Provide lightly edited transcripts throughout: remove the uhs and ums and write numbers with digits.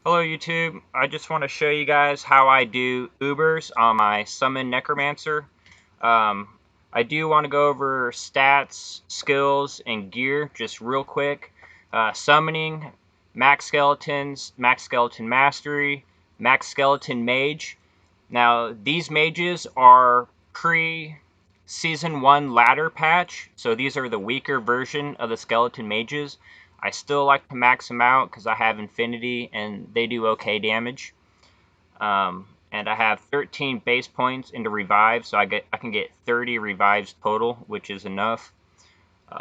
Hello YouTube, I just want to show you guys how I do Ubers on my Summon Necromancer. I do want to go over stats, skills, and gear just real quick. Summoning, max skeletons, max skeleton mastery, max skeleton mage. Now these mages are pre-season 1 ladder patch, so these are the weaker version of the skeleton mages. I still like to max them out because I have infinity and they do okay damage. And I have 13 base points into revive, so I can get 30 revives total, which is enough.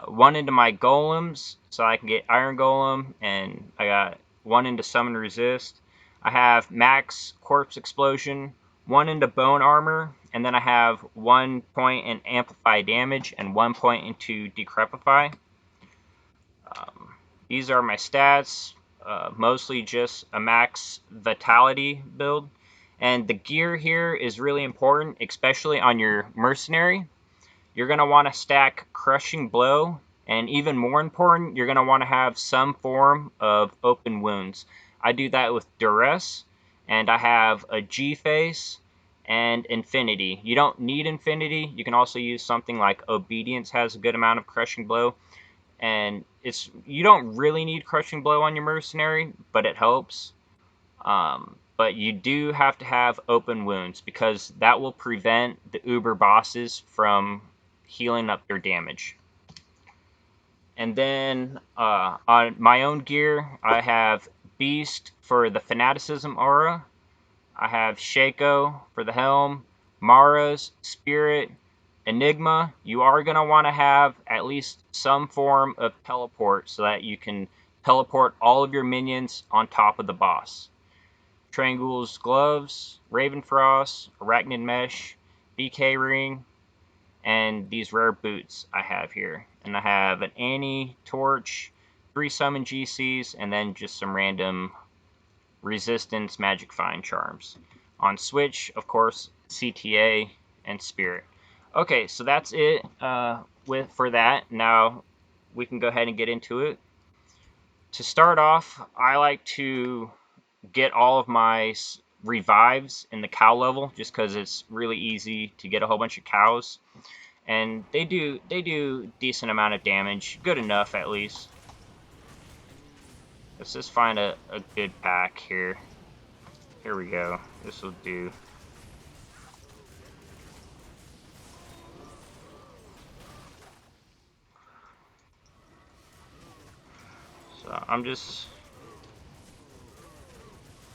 One into my golems, so I can get iron golem, and I got one into summon resist. I have max corpse explosion, one into bone armor, and then I have 1 point in amplify damage and 1 point into decrepify. These are my stats, mostly just a max vitality build. And the gear here is really important, especially on your mercenary. You're going to want to stack crushing blow, and even more important, you're going to want to have some form of open wounds. I do that with duress, and I have a G face and infinity. You don't need infinity. You can also use something like obedience, has a good amount of crushing blow. And you don't really need crushing blow on your mercenary, but it helps. But you do have to have open wounds because that will prevent the uber bosses from healing up their damage. And then on my own gear, I have Beast for the Fanaticism aura. I have Shaco for the helm, Mara's Spirit, Enigma. You are going to want to have at least some form of teleport so that you can teleport all of your minions on top of the boss. Triangle's Gloves, Ravenfrost, Arachnid Mesh, BK Ring, and these rare boots I have here. And I have an Annie, Torch, 3 summon GCs, and then just some random resistance magic find charms. On Switch, of course, CTA and Spirit. Okay, so that's it for that. Now we can go ahead and get into it. To start off, I like to get all of my revives in the cow level just because it's really easy to get a whole bunch of cows, and they do decent amount of damage, good enough at least. Let's just find a good pack here. Here we go. This will do. So I'm just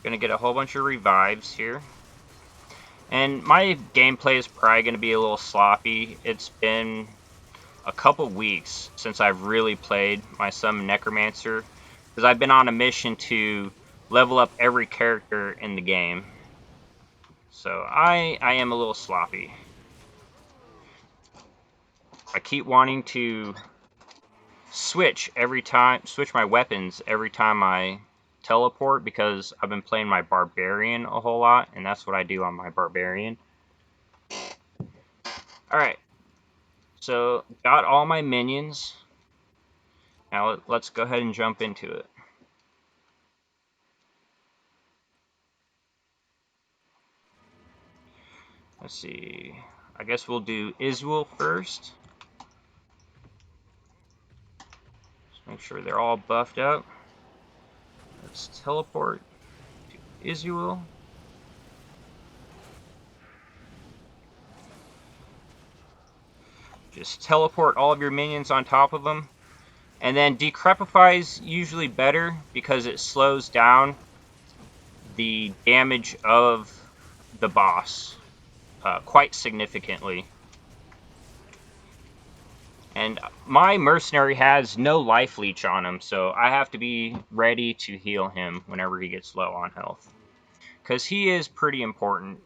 gonna get a whole bunch of revives here. And my gameplay is probably gonna be a little sloppy. It's been a couple weeks since I've really played my Summon Necromancer, because I've been on a mission to level up every character in the game. So I am a little sloppy. I keep wanting to switch my weapons every time I teleport, because I've been playing my Barbarian a whole lot, and that's what I do on my Barbarian. Alright, so got all my minions. Now let's go ahead and jump into it. Let's see, I guess we'll do Iswil first. Just make sure they're all buffed up. Let's teleport to Iswil. Just teleport all of your minions on top of them. And then Decrepify is usually better because it slows down the damage of the boss quite significantly. And my mercenary has no life leech on him, so I have to be ready to heal him whenever he gets low on health, because he is pretty important.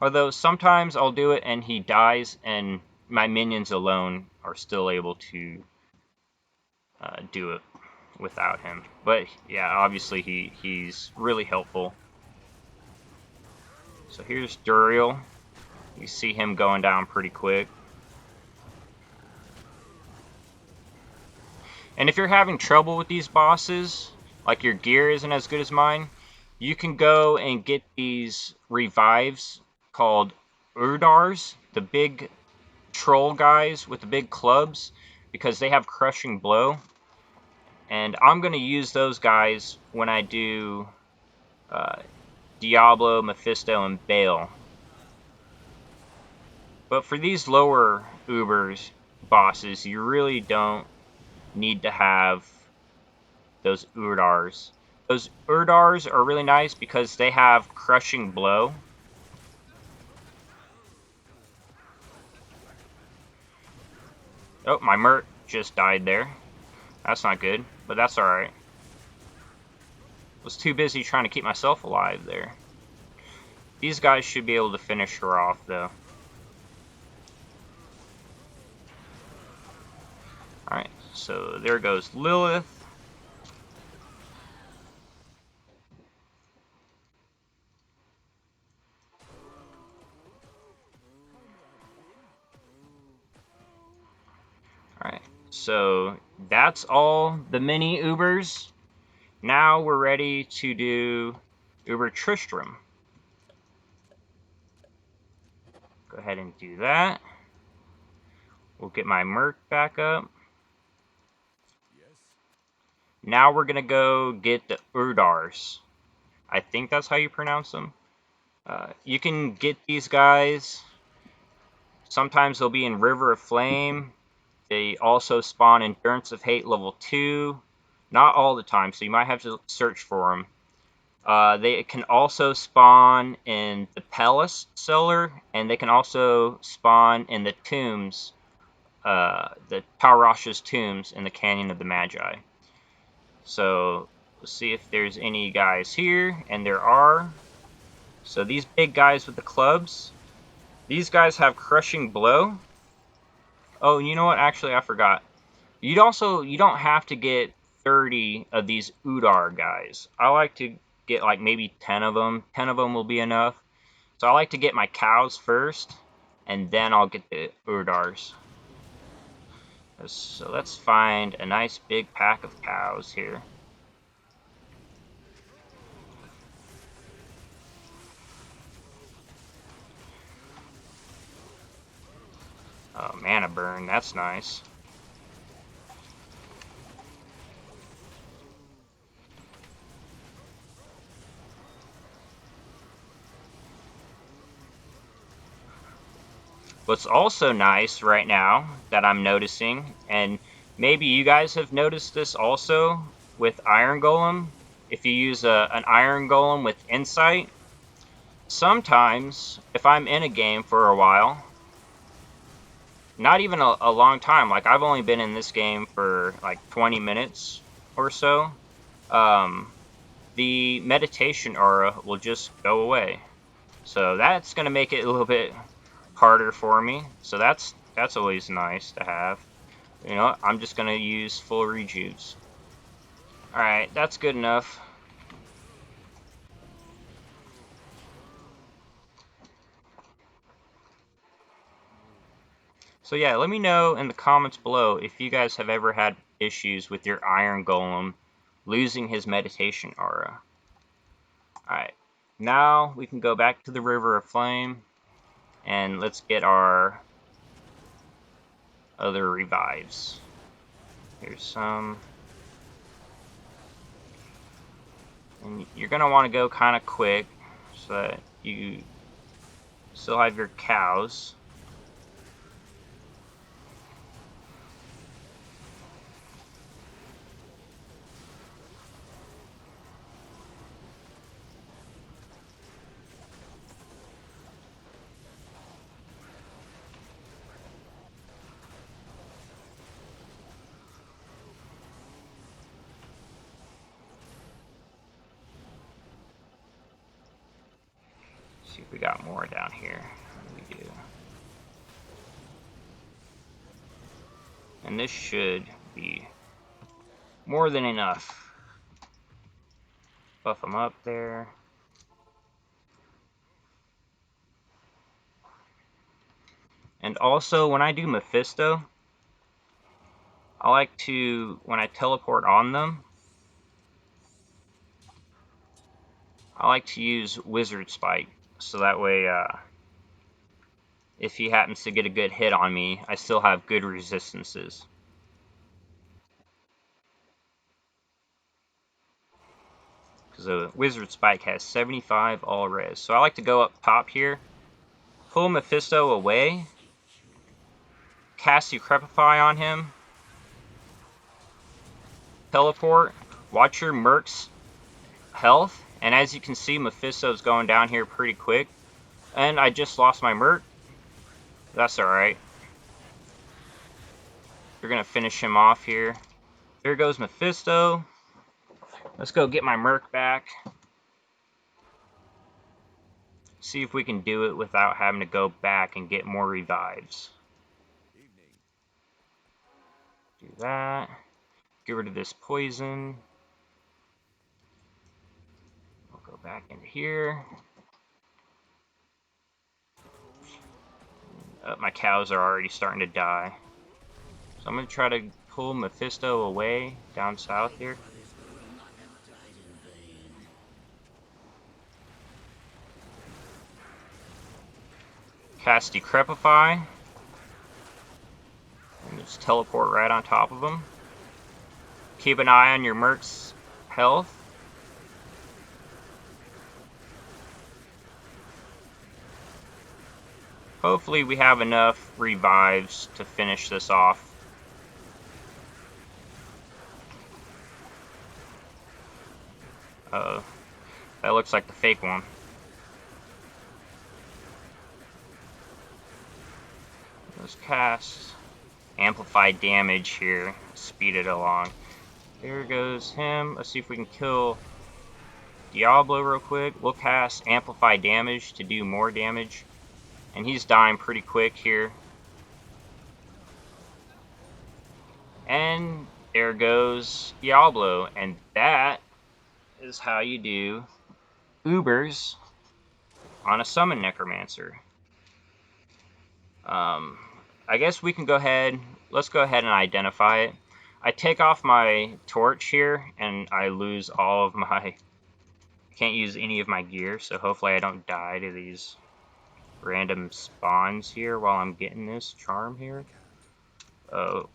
Although sometimes I'll do it and he dies and my minions alone are still able to do it without him. But yeah, obviously he's really helpful. So here's Duriel. You see him going down pretty quick. And if you're having trouble with these bosses, like your gear isn't as good as mine, you can go and get these revives called Urdars, the big troll guys with the big clubs, because they have crushing blow. And I'm going to use those guys when I do Diablo, Mephisto, and Bale. But for these lower Ubers bosses, you really don't need to have those Urdars. Those Urdars are really nice because they have crushing blow. Oh, my Mert just died there. That's not good, but that's alright. Was too busy trying to keep myself alive there. These guys should be able to finish her off, though. Alright, so there goes Lilith. Alright, so that's all the mini Ubers. Now we're ready to do Uber Tristram. Go ahead and do that. We'll get my Merc back up. Now we're gonna go get the Urdars. I think that's how you pronounce them. You can get these guys. Sometimes they'll be in River of Flame. They also spawn Endurance of Hate level 2. Not all the time, so you might have to search for them. They can also spawn in the Palace Cellar, and they can also spawn in the tombs, the Taurash's tombs in the Canyon of the Magi. So let's see if there's any guys here, and there are. So these big guys with the clubs, these guys have crushing blow. Oh, and you know what? Actually, I forgot. You don't have to get 30 of these Udar guys. I like to get like maybe 10 of them. 10 of them will be enough. So I like to get my cows first, and then I'll get the Udars. So let's find a nice big pack of cows here. Oh, mana burn, that's nice. What's also nice right now that I'm noticing, and maybe you guys have noticed this also with Iron Golem, if you use an Iron Golem with Insight, sometimes if I'm in a game for a while, not even a long time, like I've only been in this game for like 20 minutes or so, the meditation aura will just go away. So that's going to make it a little bit harder for me. So that's always nice to have. You know, I'm just going to use full rejuves. Alright, that's good enough. So yeah, let me know in the comments below if you guys have ever had issues with your Iron Golem losing his meditation aura. Alright, now we can go back to the River of Flame, and let's get our other revives. Here's some. And you're going to want to go kind of quick so that you still have your cows. See if we got more down here. We do. And this should be more than enough. Buff them up there. And also, when I do Mephisto, I like to, when I teleport on them, I like to use Wizard Spike, so that way if he happens to get a good hit on me, I still have good resistances. Because a Wizard Spike has 75 all res. So I like to go up top here, pull Mephisto away, cast Decrepify on him, teleport, watch your Merc's health, and as you can see, Mephisto's going down here pretty quick. And I just lost my Merc. That's alright. We're going to finish him off here. There goes Mephisto. Let's go get my Merc back. See if we can do it without having to go back and get more revives. Do that. Get rid of this poison. We'll go back into here. My cows are already starting to die. So I'm going to try to pull Mephisto away down south here. Cast Decrepify. And just teleport right on top of him. Keep an eye on your Merc's health. Hopefully we have enough revives to finish this off. Uh-oh. That looks like the fake one. Let's cast Amplify Damage here. Speed it along. There goes him. Let's see if we can kill Diablo real quick. We'll cast Amplify Damage to do more damage. And he's dying pretty quick here. And there goes Diablo. And that is how you do Ubers on a Summon Necromancer. I guess we can go ahead. Let's go ahead and identify it. I take off my torch here and I lose all of my... Can't use any of my gear, so hopefully I don't die to these random spawns here while I'm getting this charm here. Oh.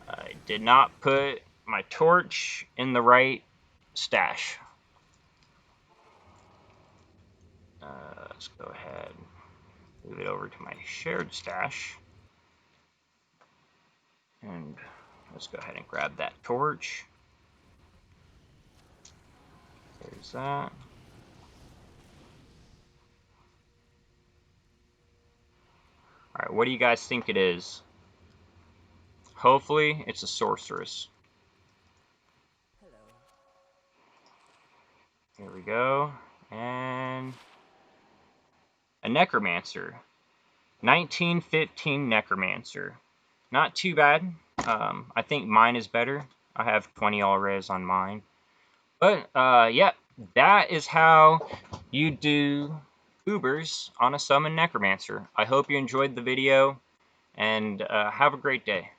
I did not put my torch in the right stash. Let's go ahead and move it over to my shared stash. And let's go ahead and grab that torch. There's that. Alright, what do you guys think it is? Hopefully, it's a sorceress. Here we go. And a Necromancer. 1915 Necromancer. Not too bad. I think mine is better. I have 20 all res on mine. But, yeah, that is how you do Ubers on a Summon Necromancer. I hope you enjoyed the video, and have a great day.